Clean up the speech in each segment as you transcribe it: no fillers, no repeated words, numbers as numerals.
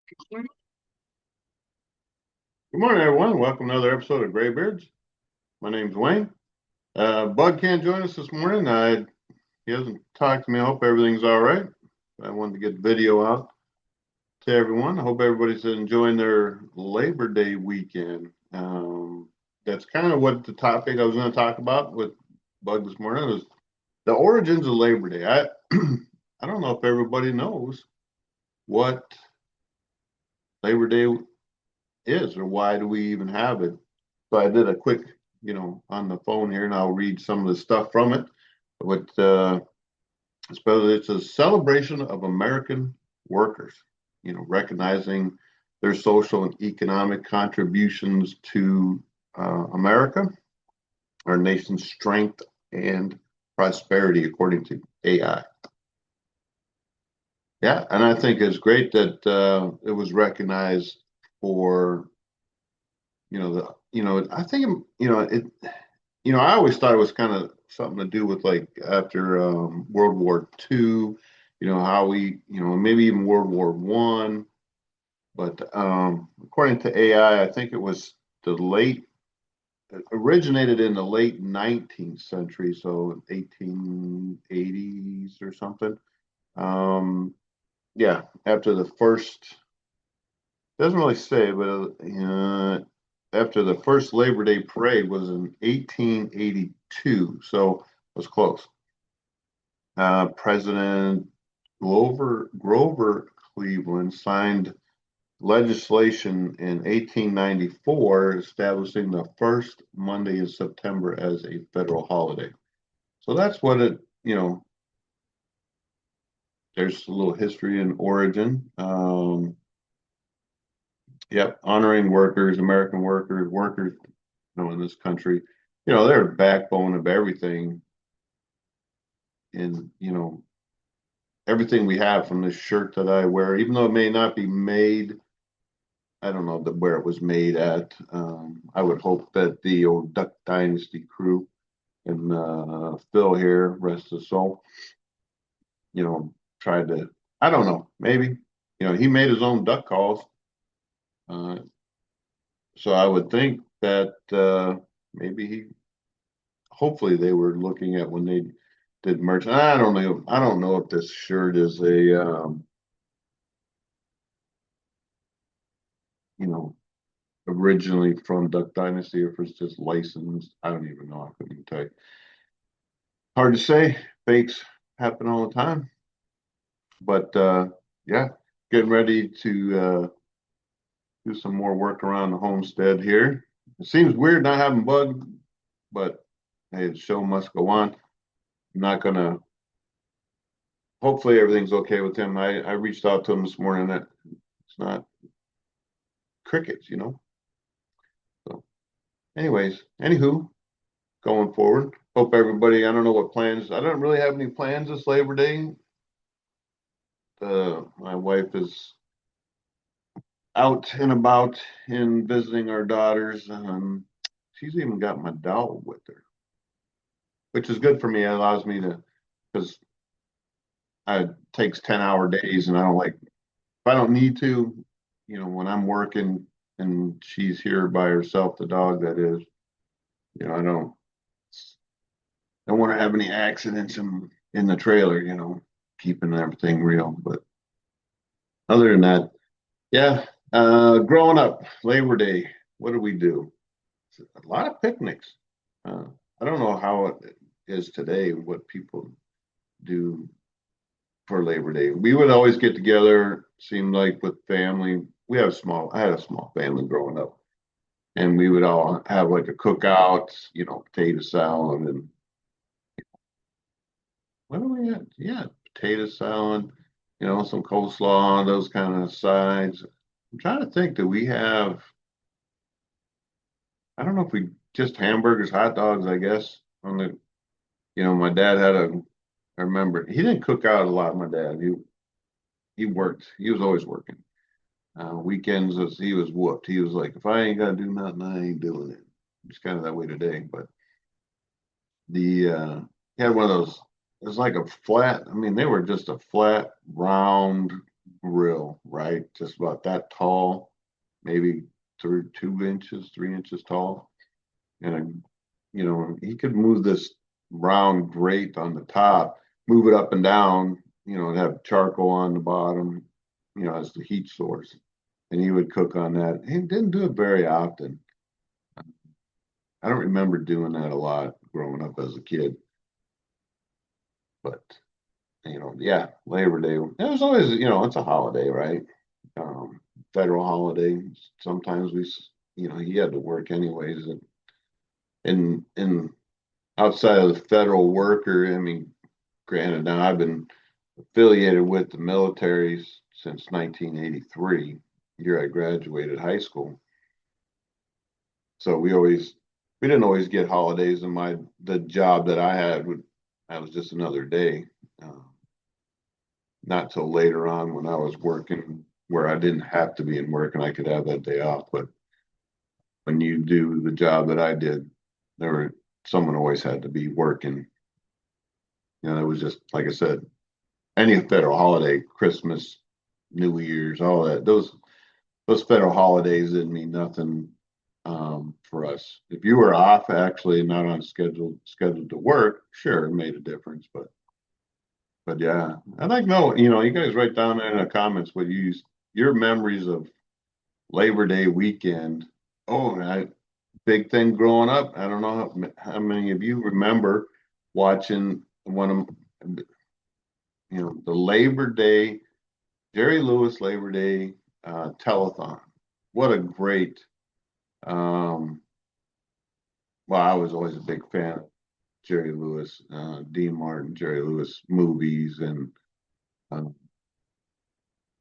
Good morning, everyone. Welcome to another episode of Graybeards. My name's Wayne. Bud can't join us this morning. He hasn't talked to me. I hope everything's all right. I wanted to get the video out to everyone. I hope everybody's enjoying their Labor Day weekend. That's kind of what the topic I was going to talk about with Bud this morning was the origins of Labor Day. I don't know if everybody knows what Labor Day is or why do we even have it. So I did a quick, on the phone here, and I'll read some of the stuff from it. But it's a celebration of American workers, recognizing their social and economic contributions to America, our nation's strength and prosperity, according to AI. Yeah, and I think it's great that it was recognized for, I think, I always thought it was kind of something to do with like after World War II, how we, maybe even World War One. But according to AI, I think it was it originated in the late 19th century, so 1880s or something. Yeah, after the first, doesn't really say, but after the first Labor Day parade was in 1882, so it was close. President Grover Cleveland signed legislation in 1894 establishing the first Monday in September as a federal holiday. So that's what there's a little history and origin. Yep, honoring workers, American workers, in this country, they're the backbone of everything. And, everything we have from this shirt that I wear, even though it may not be made, I don't know where it was made at. I would hope that the old Duck Dynasty crew and Phil here, rest his soul, tried to, I don't know, maybe, he made his own duck calls. Uh, so I would think that maybe hopefully they were looking at when they did merch. I don't know. I don't know if this shirt is a, you know, originally from Duck Dynasty or if it's just licensed. I don't even know. I couldn't even tell you. Hard to say. Fakes happen all the time. But yeah, getting ready to do some more work around the homestead here. It seems weird not having Bud, but hey, the show must go on. I'm not gonna. Hopefully everything's okay with him. I reached out to him this morning. That it's not crickets. So, anyways, anywho, going forward. Hope everybody. I don't know what plans. I don't really have any plans this Labor Day. My wife is out and about and visiting our daughters. She's even got my dog with her, which is good for me. It allows me to, because it takes 10-hour days, and I don't like if I don't need to, when I'm working and she's here by herself, the dog that is, I don't want to have any accidents in the trailer, keeping everything real. But other than that, yeah. Growing up, Labor Day, what do we do? A lot of picnics. Uh, I don't know how it is today, what people do for Labor Day. We would always get together, seemed like with family. I had a small family growing up, and we would all have like a cookout, potato salad and what do we have? Yeah, potato salad, some coleslaw, those kind of sides. I'm trying to think, do we have, I don't know if we just hamburgers, hot dogs, I guess, on my dad had I remember, he didn't cook out a lot, my dad. He worked, he was always working. Weekends, he was whooped. He was like, if I ain't got to do nothing, I ain't doing it. It's kind of that way today, but he had one of those, it was like a flat, I mean, they were just a flat, round. grill, right? Just about that tall, maybe 2 inches, 3 inches tall. And, he could move this round grate on the top, move it up and down, and have charcoal on the bottom, as the heat source. And he would cook on that. He didn't do it very often. I don't remember doing that a lot growing up as a kid, but yeah, Labor Day. It was always, it's a holiday, right? Um, Federal holiday. Sometimes he had to work anyways, and outside of the federal worker, I mean, granted, now I've been affiliated with the military since 1983, year I graduated high school. So we didn't always get holidays, and the job that I had that was just another day. Uh, not till later on when I was working where I didn't have to be in work and I could have that day off. But when you do the job that I did, someone always had to be working. It was just like I said, any federal holiday, Christmas, New Year's, all that. Those federal holidays didn't mean nothing for us. If you were off, actually not on scheduled to work, sure, it made a difference. But yeah, I'd like to know. You guys write down in the comments what your memories of Labor Day weekend. Oh, big thing growing up. I don't know how many of you remember watching one of the Labor Day, Jerry Lewis Labor Day telethon. What a great um, well, I was always a big fan of Jerry Lewis, Dean Martin, Jerry Lewis movies, and um,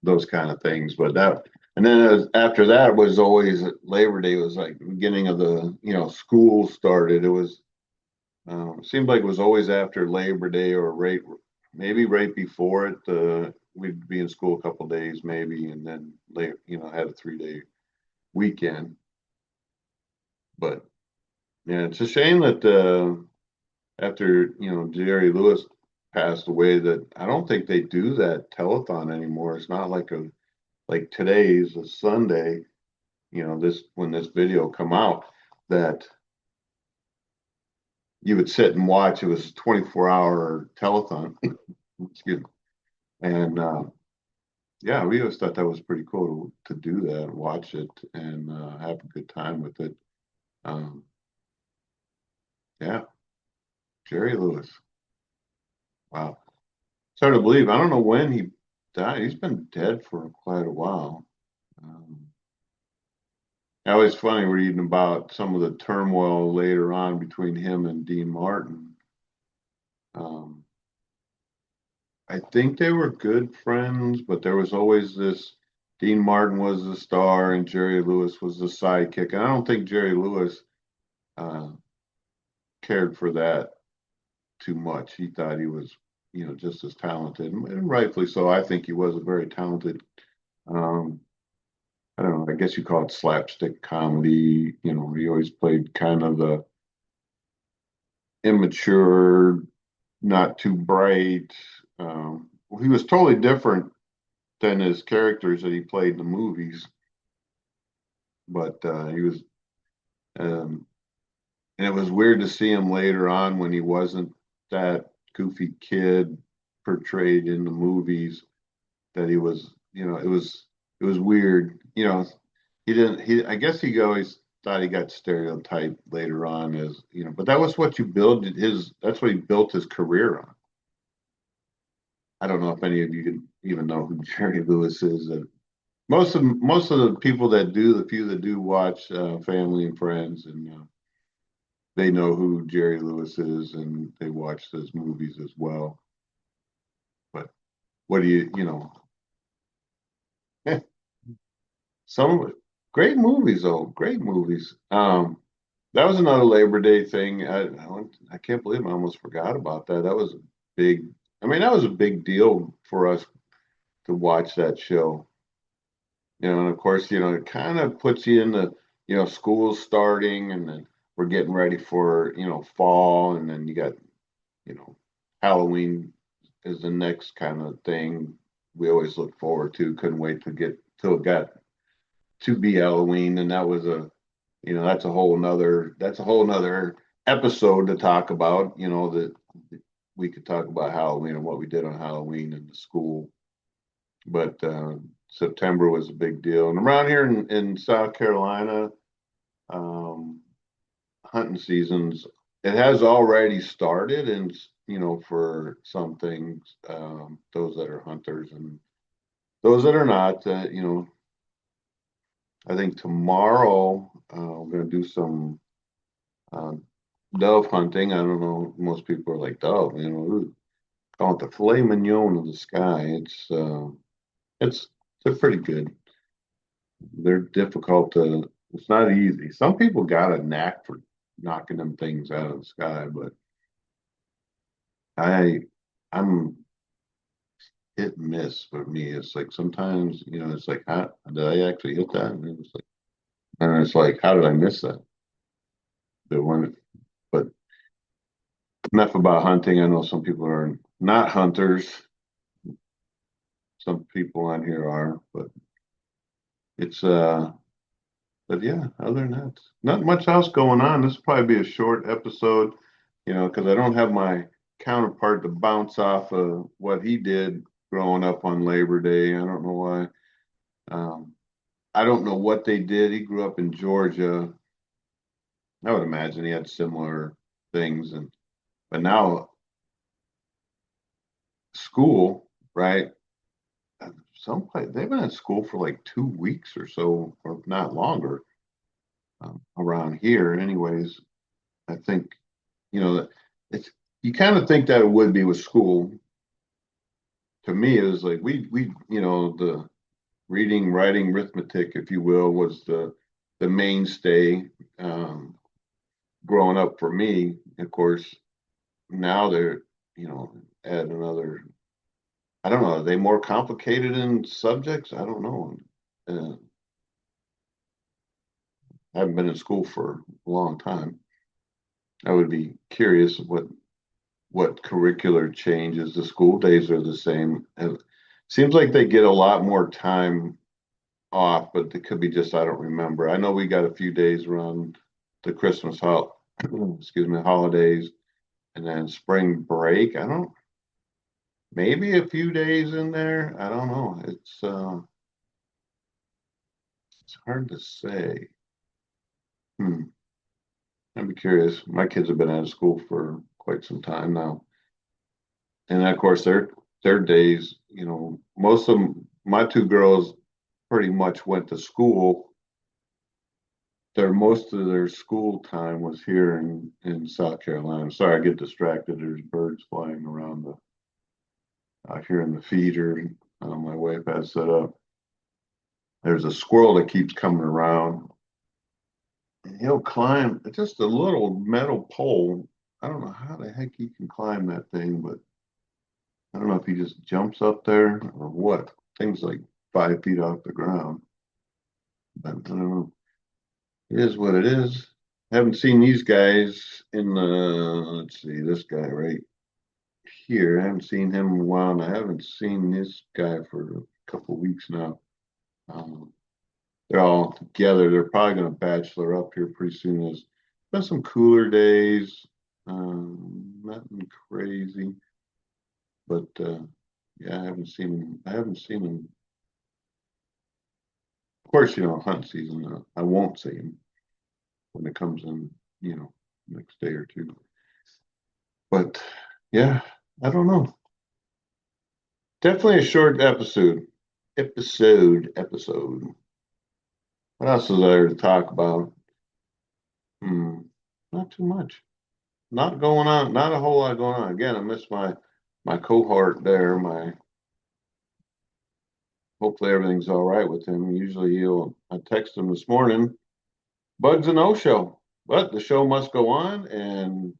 those kind of things. But and then after that was always Labor Day was like the beginning of the school started. It was seemed like it was always after Labor Day or maybe right before it. We'd be in school a couple days maybe, and then had a 3 day weekend. But yeah, it's a shame that after Jerry Lewis passed away, that I don't think they do that telethon anymore. It's not like today's a Sunday, this when this video come out, that you would sit and watch. It was a 24-hour telethon. Excuse me. And yeah, we always thought that was pretty cool to do that, watch it, and have a good time with it. Um, yeah, Jerry Lewis. Wow. It's hard to believe. I don't know when he died. He's been dead for quite a while. Um, Always funny reading about some of the turmoil later on between him and Dean Martin. Um, I think they were good friends, but there was always this. Dean Martin was the star and Jerry Lewis was the sidekick. And I don't think Jerry Lewis uh, cared for that too much. He thought he was, just as talented, and rightfully so. I think he was a very talented. Um, I don't know. I guess you call it slapstick comedy. He always played kind of the immature, not too bright. He was totally different than his characters that he played in the movies, but he was, um, and it was weird to see him later on when he wasn't that goofy kid portrayed in the movies. That he was, it was weird. He didn't. I guess he always thought he got stereotyped later on as but that was what you build his. That's what he built his career on. I don't know if any of you can even know who Jerry Lewis is. Most of the people that do, the few that do watch Family and Friends, and they know who Jerry Lewis is, and they watch those movies as well. But what do some great movies though, great movies. That was another Labor Day thing. I can't believe I almost forgot about that. That was a big. I mean, that was a big deal for us to watch that show. And of course, it kind of puts you in the, school's starting, and then we're getting ready for, fall, and then you got, you know, Halloween is the next kind of thing. we always look forward to. Couldn't wait to get till it got to be Halloween, and that was that's a whole nother episode to talk about. That we could talk about Halloween and what we did on Halloween in the school. But September was a big deal, and around here in South Carolina, um, hunting seasons, it has already started, and for some things, those that are hunters and those that are not, I think tomorrow we're going to do some uh, dove hunting. I don't know. Most people are like dove, ooh, call it the filet mignon of the sky. It's they're pretty good. They're difficult to. It's not easy. Some people got a knack for knocking them things out of the sky, but I I'm hit and miss for me. It's like sometimes it's like how did I actually hit that? And it's like how did I miss that? The one, but enough about hunting. I know some people are not hunters. Some people on here are, but it's but yeah, other than that, not much else going on. This will probably be a short episode, because I don't have my counterpart to bounce off of what he did growing up on Labor Day. I don't know why. Um, I don't know what they did. He grew up in Georgia. I would imagine he had similar things, but now school, right? Some place they've been at school for like 2 weeks or so, or not longer, around here. Anyways, I think it's you kind of think that it would be with school. To me, it was like we the reading, writing, arithmetic, if you will, was the mainstay growing up for me. Of course, now they're add another. I don't know. Are they more complicated in subjects? I don't know. Uh, I haven't been in school for a long time. I would be curious what curricular changes. The school days are the same. It seems like they get a lot more time off, but it could be just I don't remember. I know we got a few days around the excuse me, holidays, and then spring break. I don't maybe a few days in there. I don't know. It's hard to say. Hmm. I'd be curious. My kids have been out of school for quite some time now, and of course their days. Most of them. My two girls pretty much went to school. Most of their school time was here in South Carolina. Sorry, I get distracted. There's birds flying around out here in the feeder. My wife has set up. There's a squirrel that keeps coming around. And he'll climb just a little metal pole. I don't know how the heck he can climb that thing, but I don't know if he just jumps up there or what. Thing's like 5 feet off the ground. But I don't know. It is what it is. Haven't seen these guys in the, let's see, this guy right here. I haven't seen him in a while, and I haven't seen this guy for a couple of weeks now. Um, they're all together. They're probably going to bachelor up here pretty soon. There's been some cooler days, nothing crazy, but yeah, I haven't seen him. I haven't seen him. Of course, hunt season. I won't see him when it comes in, next day or two. But yeah, I don't know. Definitely a short episode. Episode. What else is there to talk about? Hmm, not too much. Not going on. Not a whole lot going on. Again, I miss my cohort there. Hopefully everything's all right with him. Usually I text him this morning. Bud's a no show, but the show must go on, and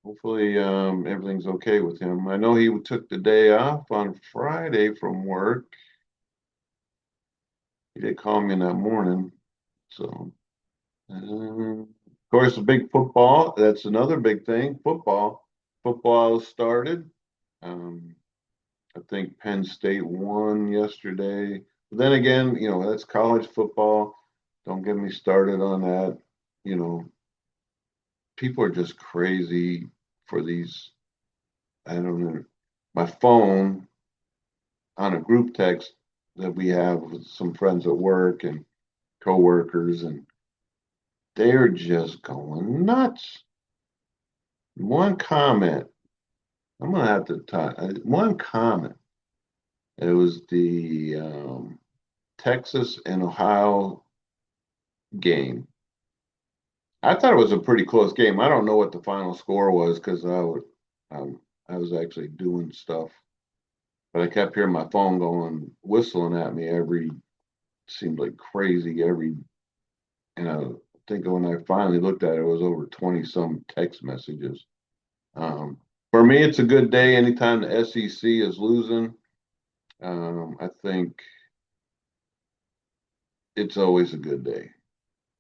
hopefully everything's okay with him. I know he took the day off on Friday from work. He did call me in that morning. So, of course, the big football. That's another big thing. Football. Football started. Um, I think Penn State won yesterday. But then again, that's college football. Don't get me started on that. You know, people are just crazy for these. I don't know. My phone on a group text that we have with some friends at work and coworkers, and they're just going nuts. One comment, I'm gonna have to talk. One comment. It was the Texas and Ohio game. I thought it was a pretty close game. I don't know what the final score was because I was actually doing stuff, but I kept hearing my phone going whistling at me seemed like crazy and I think when I finally looked at it, it was over 20 some text messages. For me, it's a good day anytime the SEC is losing. I think it's always a good day.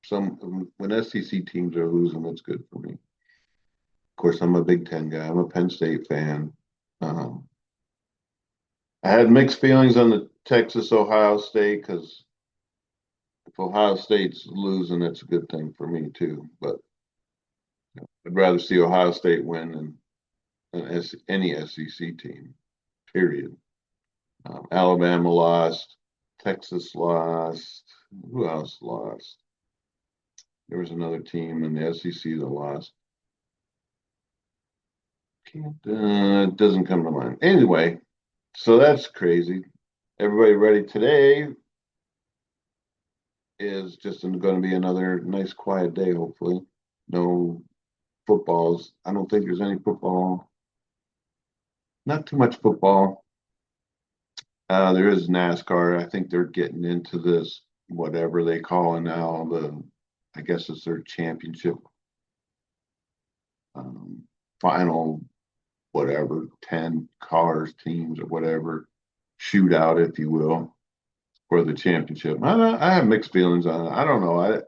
When SEC teams are losing, that's good for me. Of course, I'm a Big Ten guy. I'm a Penn State fan. Um, I had mixed feelings on the Texas Ohio State because if Ohio State's losing, that's a good thing for me too. But I'd rather see Ohio State win than any SEC team. Period. Alabama lost. Texas lost. Who else lost? There was another team in the SEC that lost. It doesn't come to mind. Anyway, so that's crazy. Everybody ready? Today is just going to be another nice, quiet day, hopefully. No footballs. I don't think there's any football. Not too much football. There is NASCAR. I think they're getting into this, whatever they call it now. I guess it's their championship final, whatever, 10 cars, teams, or whatever, shootout, if you will, for the championship. I have mixed feelings on it. I don't know.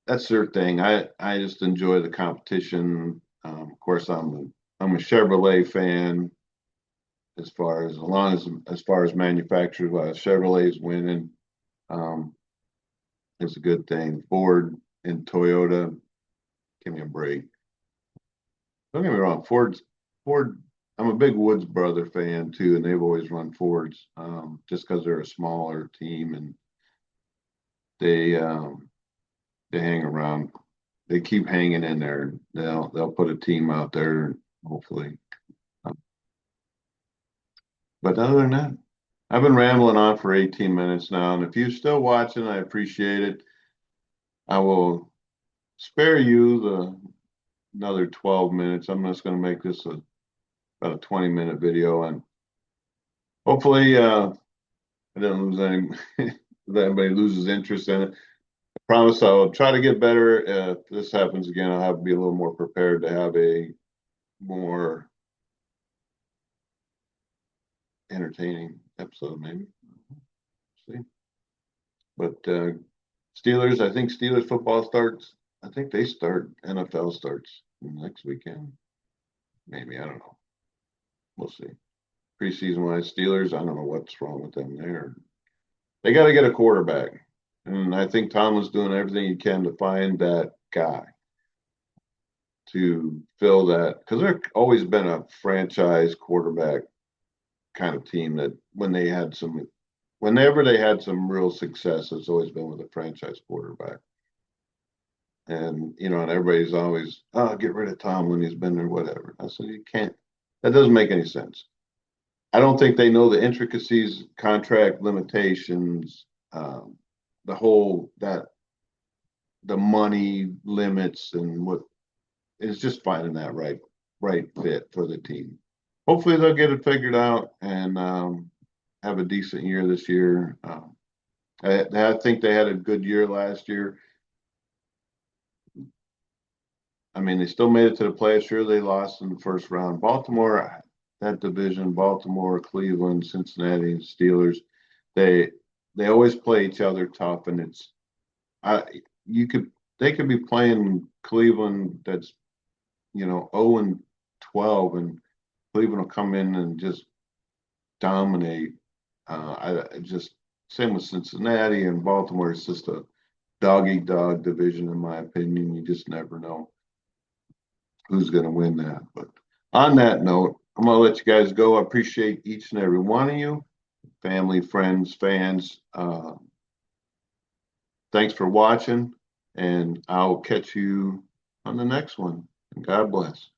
That's their thing. I just enjoy the competition. Of course, I'm a Chevrolet fan. As far as manufacturers, Chevrolet's winning, um, it's a good thing. Ford and Toyota, give me a break. Don't get me wrong, Ford. I'm a big Woods brother fan too, and they've always run Fords, just because they're a smaller team and they um, they hang around. They keep hanging in there. They'll put a team out there, hopefully. Um, but other than that, I've been rambling on for 18 minutes now, and if you're still watching, I appreciate it. I will spare you the another 12 minutes. I'm just going to make this about a 20-minute video, and hopefully, I didn't lose any. That anybody loses interest in it. I promise I'll try to get better. If this happens again, I'll have to be a little more prepared to have a more entertaining episode, maybe. See, but Steelers. I think Steelers football starts. I think they start. NFL starts next weekend. Maybe I don't know. We'll see. Preseason wise, Steelers. I don't know what's wrong with them there. They got to get a quarterback, and I think Tomlin's doing everything he can to find that guy to fill that because they've always been a franchise quarterback kind of team that whenever they had some real success, it's always been with a franchise quarterback. And and everybody's always, oh, get rid of Tomlin, he's been there, whatever. I said, you can't. That doesn't make any sense. I don't think they know the intricacies, contract limitations, the whole that the money limits and what is just finding that right fit for the team. Hopefully they'll get it figured out and have a decent year this year. I think they had a good year last year. I mean, they still made it to the playoffs. Sure, they lost in the first round. Baltimore, that division, Baltimore, Cleveland, Cincinnati, Steelers, they they always play each other tough, and I you could they could be playing Cleveland that's 0 and 12, and Cleveland will come in and just dominate. I just same with Cincinnati and Baltimore. It's just a dog eat dog division, in my opinion. You just never know who's going to win that. But on that note, I'm going to let you guys go. I appreciate each and every one of you, family, friends, fans. Thanks for watching, and I'll catch you on the next one. God bless.